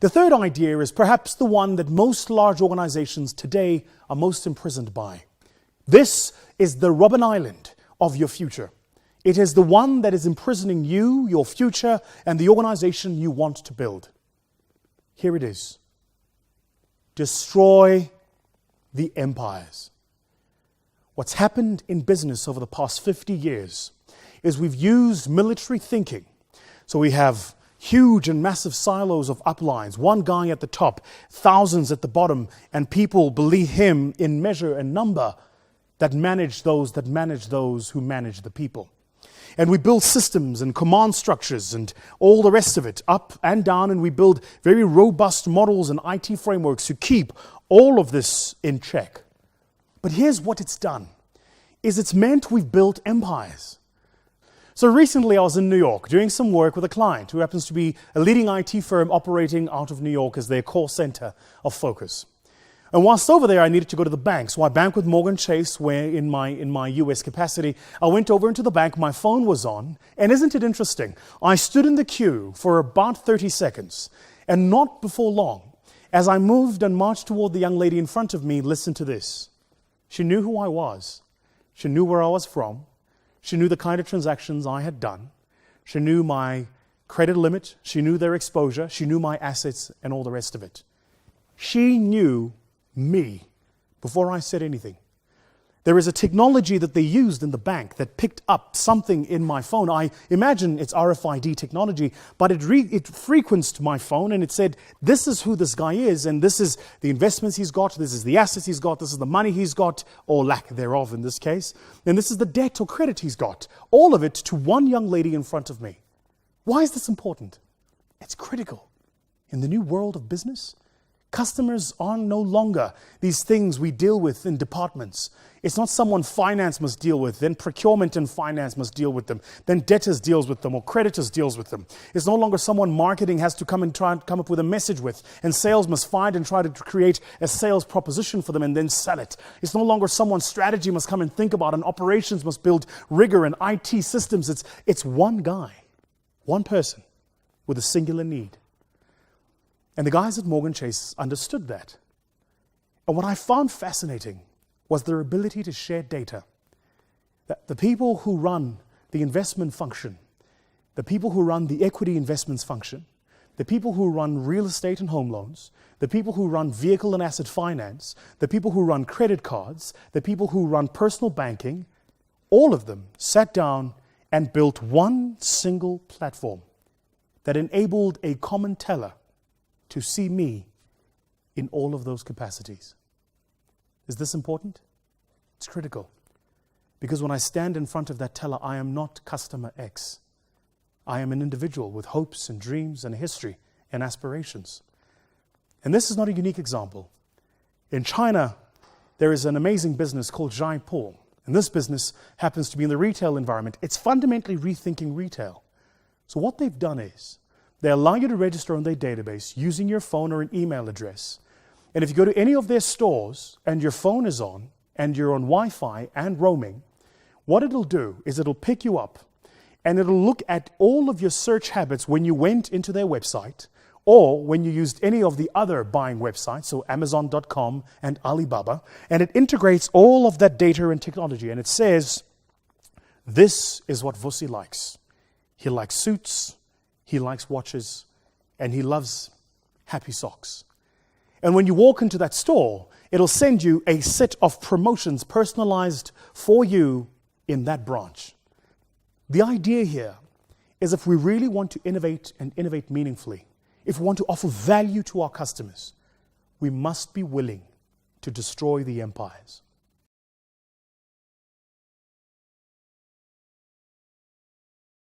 The third idea is perhaps the one that most large organizations today are most imprisoned by. This is the Robben Island of your future. It is the one that is imprisoning you, your future, and the organization you want to build. Here it is. Destroy the empires. What's happened in business over the past 50 years is we've used military thinking. So we have huge and massive silos of uplines, one guy at the top, thousands at the bottom, and people believe him in measure and number that manage those who manage the people. And we build systems and command structures and all the rest of it, up and down, and we build very robust models and IT frameworks to keep all of this in check. But here's what it's done, is it's meant we've built empires. So recently I was in New York doing some work with a client who happens to be a leading IT firm operating out of New York as their core center of focus. And whilst over there, I needed to go to the bank. So I banked with Morgan Chase, where in my US capacity, I went over into the bank, my phone was on, and isn't it interesting? I stood in the queue for about 30 seconds, and not before long, as I moved and marched toward the young lady in front of me, listen to this. She knew who I was. She knew where I was from. She knew the kind of transactions I had done. She knew my credit limit. She knew their exposure. She knew my assets and all the rest of it. She knew me before I said anything. There is a technology that they used in the bank that picked up something in my phone. I imagine it's RFID technology, but it frequenced my phone and it said, this is who this guy is, and this is the investments he's got, this is the assets he's got, this is the money he's got, or lack thereof in this case, and this is the debt or credit he's got. All of it to one young lady in front of me. Why is this important? It's critical. In the new world of business, customers are no longer these things we deal with in departments. It's not someone finance must deal with, then procurement and finance must deal with them, then debtors deals with them, or creditors deals with them. It's no longer someone marketing has to come and try and come up with a message with, and sales must find and try to create a sales proposition for them and then sell it. It's no longer someone strategy must come and think about, and operations must build rigor and IT systems. It's one guy, one person with a singular need. And the guys at Morgan Chase understood that. And what I found fascinating was their ability to share data. That the people who run the investment function, the people who run the equity investments function, the people who run real estate and home loans, the people who run vehicle and asset finance, the people who run credit cards, the people who run personal banking, all of them sat down and built one single platform that enabled a common teller to see me in all of those capacities. Is this important? It's critical. Because when I stand in front of that teller, I am not customer X. I am an individual with hopes and dreams and a history and aspirations. And this is not a unique example. In China, there is an amazing business called Jaipur. And this business happens to be in the retail environment. It's fundamentally rethinking retail. So what they've done is, they allow you to register on their database using your phone or an email address. And if you go to any of their stores and your phone is on and you're on Wi-Fi and roaming, what it'll do is it'll pick you up and it'll look at all of your search habits when you went into their website or when you used any of the other buying websites, so Amazon.com and Alibaba, and it integrates all of that data and technology, and it says, this is what Vusi likes. He likes suits, he likes watches, and he loves happy socks. And when you walk into that store, it'll send you a set of promotions personalized for you in that branch. The idea here is if we really want to innovate and innovate meaningfully, if we want to offer value to our customers, we must be willing to destroy the empires.